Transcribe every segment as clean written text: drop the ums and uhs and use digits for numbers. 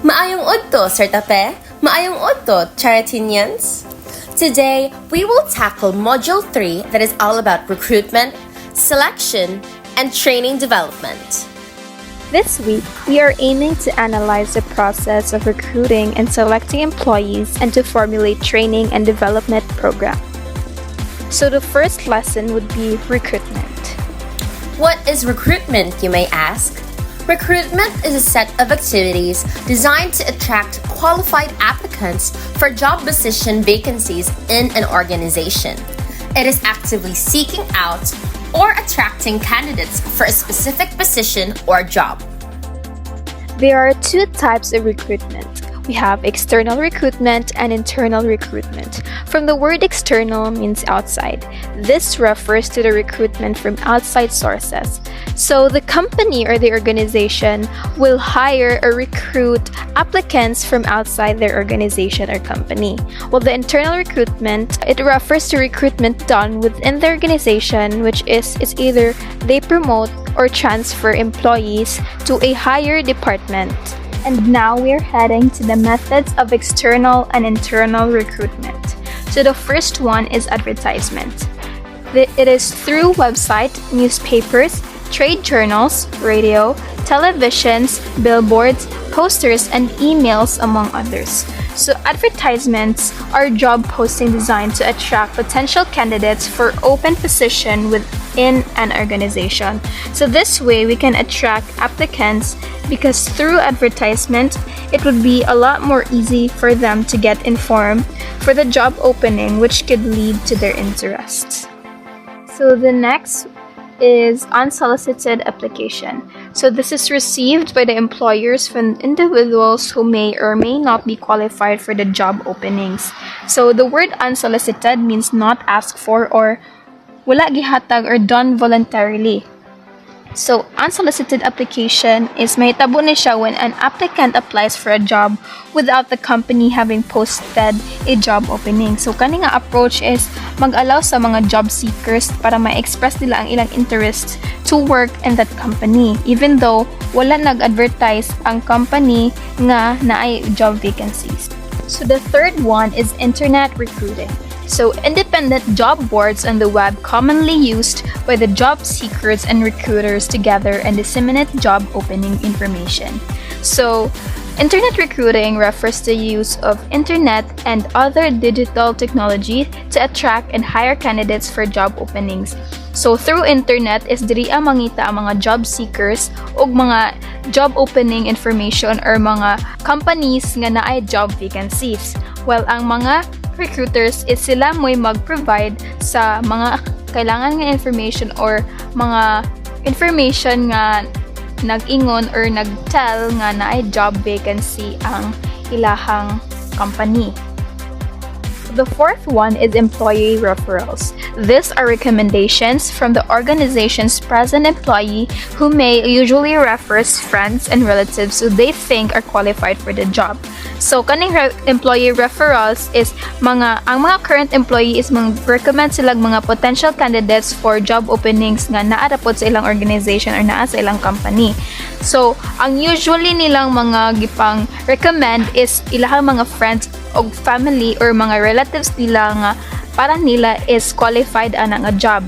Maayong udto, Sir Tape. Maayong udto, Charitinians. Today, we will tackle Module 3 that is all about recruitment, selection, and training development. This week, we are aiming to analyze the process of recruiting and selecting employees and to formulate training and development program. So the first lesson would be recruitment. What is recruitment, you may ask? Recruitment is a set of activities designed to attract qualified applicants for job position vacancies in an organization. It is actively seeking out or attracting candidates for a specific position or job. There are two types of recruitment. We have external recruitment and internal recruitment. From the word external means outside. This refers to the recruitment from outside sources. So the company or the organization will hire or recruit applicants from outside their organization or company. While the internal recruitment, it refers to recruitment done within the organization, which is either they promote or transfer employees to a higher department. And now we're heading to the methods of external and internal recruitment. So the first one is advertisement. It is through website, newspapers, trade journals, radio, televisions, billboards, posters, and emails, among others. So advertisements are job posting designed to attract potential candidates for open position within an organization. So this way we can attract applicants because through advertisement, it would be a lot more easy for them to get informed for the job opening, which could lead to their interests. So the next is unsolicited application. So this is received by the employers from individuals who may or may not be qualified for the job openings. So the word unsolicited means not asked for or wala gihatag or done voluntarily. So unsolicited application is mahitabo ni siya when an applicant applies for a job without the company having posted a job opening. So kani nga approach is mag-allow sa mga job seekers para ma-express nila ang ilang interest to work in that company even though wala nag-advertise ang company nga naay job vacancies. So the third one is internet recruiting. So independent job boards on the web commonly used by the job seekers and recruiters together and disseminate job opening information. So internet recruiting refers to use of internet and other digital technology to attract and hire candidates for job openings. So through internet is diri mangita ang mga job seekers ug mga job opening information or mga companies nga naay job vacancies. While ang mga recruiters is sila mo'y mag-provide sa mga kailangan nga information or mga information nga nag-ingon or nag-tell nga naay job vacancy ang ilahang company. The fourth one is employee referrals. These are recommendations from the organization's present employee who may usually refers friends and relatives who they think are qualified for the job. So kaning employee referrals is ang mga current employee is recommend silang mga potential candidates for job openings nga naa pod sa ilang organization or naa sa ilang company. So ang usually nilang mga gipang recommend is ilahang mga friends o family or mga relatives nila nga para nila is qualified ana nga job.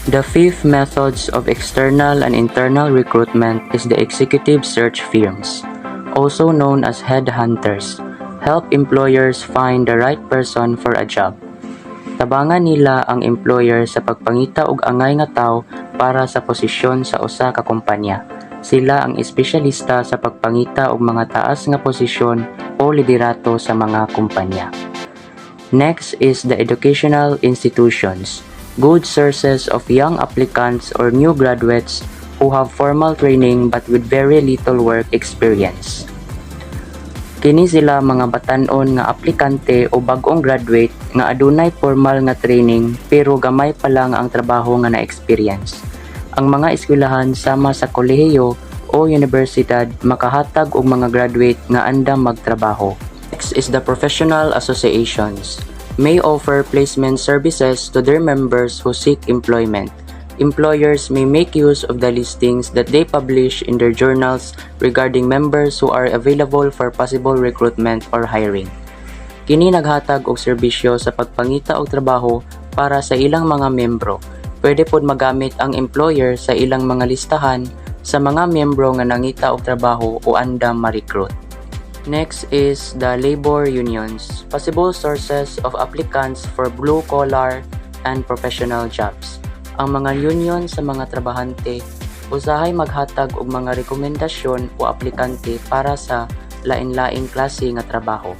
The fifth methods of external and internal recruitment is the executive search firms, also known as headhunters, help employers find the right person for a job. Tabangan nila ang employer sa pagpangita og angay nga tawo para sa posisyon sa usa ka kumpanya. Sila ang espesyalista sa pagpangita og mga taas nga posisyon o liderato sa mga kumpanya. Next is the educational institutions, good sources of young applicants or new graduates who have formal training but with very little work experience. Kini sila mga batan-on nga aplikante o bag-ong graduate nga adunay formal nga training pero gamay pa lang ang trabaho nga na-experience. Ang mga eskwelahan sama sa kolehiyo o universidad makahatag og mga graduate nga andam magtrabaho. Next is the professional associations. May offer placement services to their members who seek employment. Employers may make use of the listings that they publish in their journals regarding members who are available for possible recruitment or hiring. Kini naghatag og serbisyo sa pagpangita og trabaho para sa ilang mga membro. Pwede pod magamit ang employer sa ilang mga listahan sa mga membro nga nangita og trabaho o andam ma-recruit. Next is the labor unions, possible sources of applicants for blue-collar and professional jobs. Ang mga union sa mga trabahante usahay maghatag og mga rekomendasyon o aplikante para sa lain-laing klase nga trabaho.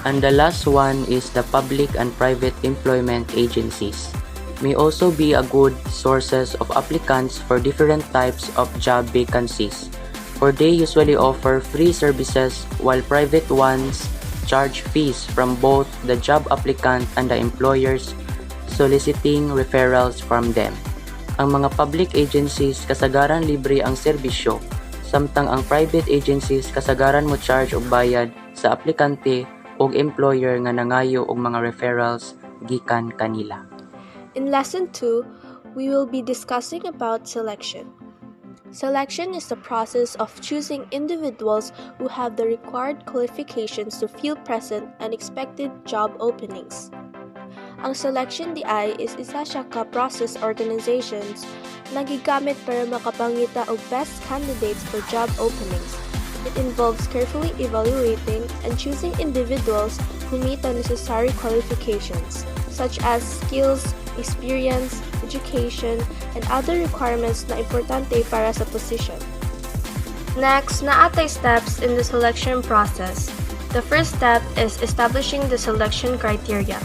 And the last one is the public and private employment agencies. May also be a good sources of applicants for different types of job vacancies, for they usually offer free services while private ones charge fees from both the job applicant and the employers soliciting referrals from them. Ang mga public agencies kasagaran libre ang serbisyo, samtang ang private agencies kasagaran mo charge og bayad sa aplikante og employer nga nangayo og mga referrals gikan kanila. In Lesson 2, we will be discussing about selection. Selection is the process of choosing individuals who have the required qualifications to fill present and expected job openings. Ang selection DI is isa siya ka process organizations na gigamit para makapangita og best candidates for job openings. It involves carefully evaluating and choosing individuals who meet the necessary qualifications, such as skills, experience, education, and other requirements na importante para sa position. Next, naatay steps in the selection process. The first step is establishing the selection criteria.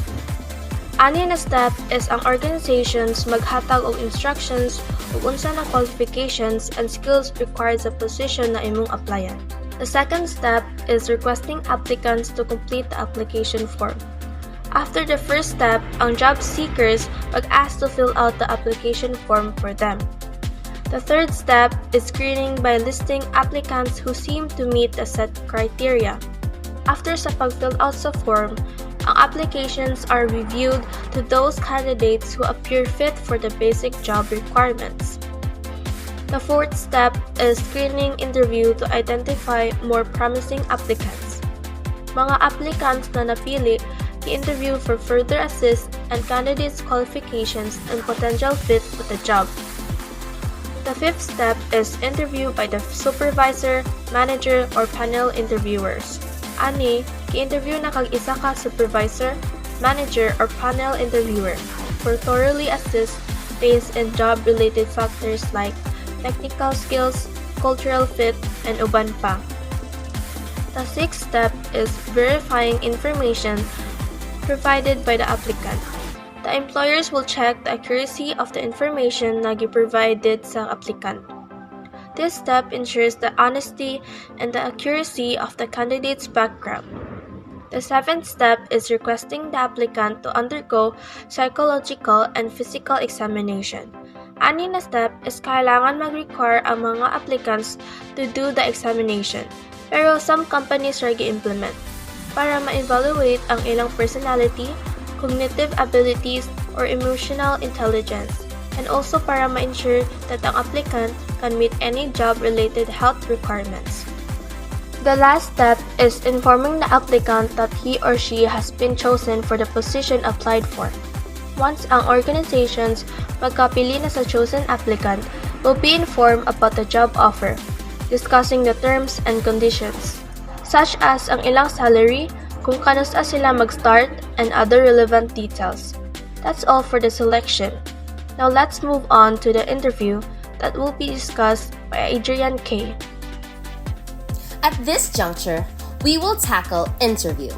Ani na step is ang organizations maghatag og instructions ug unsa na qualifications and skills required sa position na imong applyan. The second step is requesting applicants to complete the application form. After the first step, ang job seekers mag-ask to fill out the application form for them. The third step is screening by listing applicants who seem to meet a set criteria. After sa pag-fill out sa form, ang applications are reviewed to those candidates who appear fit for the basic job requirements. The fourth step is screening interview to identify more promising applicants. Mga applicants na napili, i-interview for further assist and candidates' qualifications and potential fit with the job. The fifth step is interview by the supervisor, manager, or panel interviewers. Ani, i-interview na kag isa ka supervisor, manager, or panel interviewer for thoroughly assist based in job-related factors like technical skills, cultural fit, and uban pa. The sixth step is verifying information provided by the applicant. The employers will check the accuracy of the information na gi-provided sa applicant. This step ensures the honesty and the accuracy of the candidate's background. The seventh step is requesting the applicant to undergo psychological and physical examination. Ani na step is kailangan mag-require ang mga applicants to do the examination, pero some companies are gi-implement para ma-evaluate ang ilang personality, cognitive abilities, or emotional intelligence, and also para ma-ensure that ang applicant can meet any job-related health requirements. The last step is informing the applicant that he or she has been chosen for the position applied for. Once ang organizations magkapili na sa chosen applicant, will be informed about the job offer, discussing the terms and conditions, such as ang ilang salary, kung kanusta sila mag-start, and other relevant details. That's all for the selection. Now let's move on to the interview that will be discussed by Adrian K. At this juncture, we will tackle interview.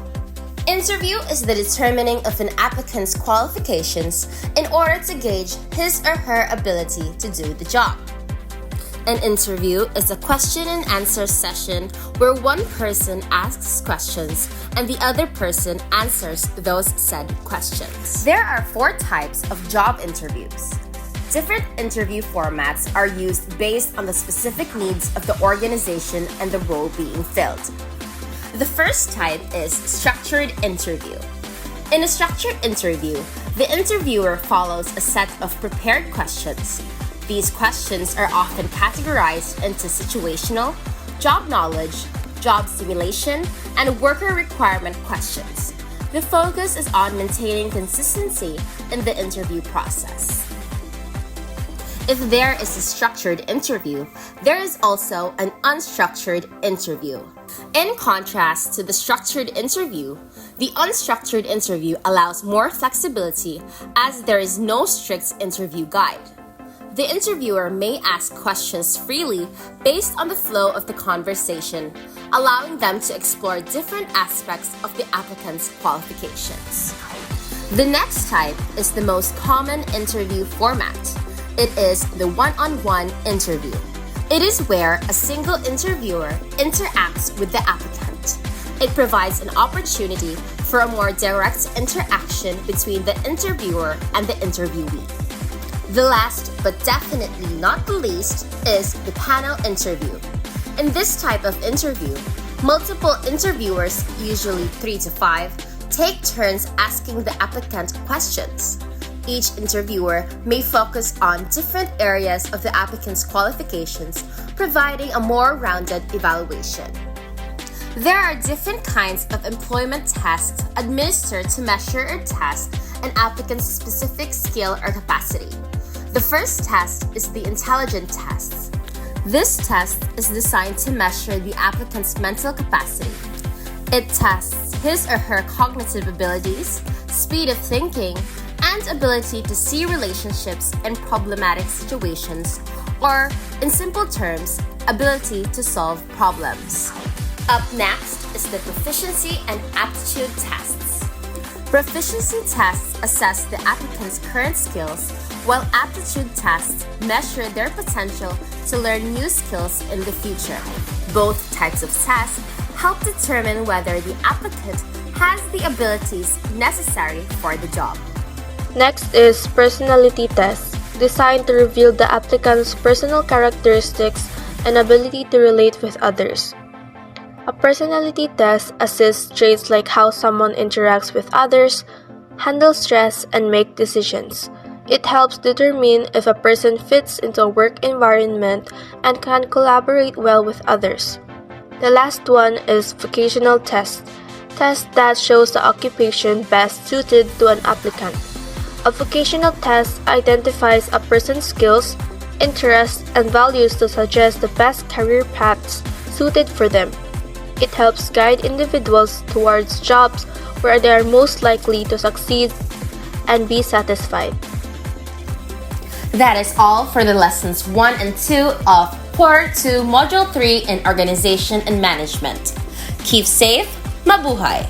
Interview is the determining of an applicant's qualifications in order to gauge his or her ability to do the job. An interview is a question and answer session where one person asks questions and the other person answers those said questions. There are 4 types of job interviews. Different interview formats are used based on the specific needs of the organization and the role being filled. The first type is structured interview. In a structured interview, The interviewer follows a set of prepared questions. These questions are often categorized into situational, job knowledge, job simulation, and worker requirement questions. The focus is on maintaining consistency in the interview process. If there is a structured interview, there is also an unstructured interview. In contrast to the structured interview, the unstructured interview allows more flexibility as there is no strict interview guide. The interviewer may ask questions freely based on the flow of the conversation, allowing them to explore different aspects of the applicant's qualifications. The next type is the most common interview format. It is the one-on-one interview. It is where a single interviewer interacts with the applicant. It provides an opportunity for a more direct interaction between the interviewer and the interviewee. The last, but definitely not the least, is the panel interview. In this type of interview, multiple interviewers, usually 3 to 5, take turns asking the applicant questions. Each interviewer may focus on different areas of the applicant's qualifications, providing a more rounded evaluation. There are different kinds of employment tests administered to measure or test an applicant's specific skill or capacity. The first test is the intelligence test. This test is designed to measure the applicant's mental capacity. It tests his or her cognitive abilities, speed of thinking, and ability to see relationships in problematic situations, or, in simple terms, ability to solve problems. Up next is the proficiency and aptitude tests. Proficiency tests assess the applicant's current skills, while aptitude tests measure their potential to learn new skills in the future. Both types of tests help determine whether the applicant has the abilities necessary for the job. Next is personality tests, designed to reveal the applicant's personal characteristics and ability to relate with others. A personality test assists traits like how someone interacts with others, handles stress, and make decisions. It helps determine if a person fits into a work environment and can collaborate well with others. The last one is vocational test that shows the occupation best suited to an applicant. A vocational test identifies a person's skills, interests, and values to suggest the best career paths suited for them. It helps guide individuals towards jobs where they are most likely to succeed and be satisfied. That is all for the lessons 1 and 2 of Quarter 2, Module 3 in Organization and Management. Keep safe, mabuhay!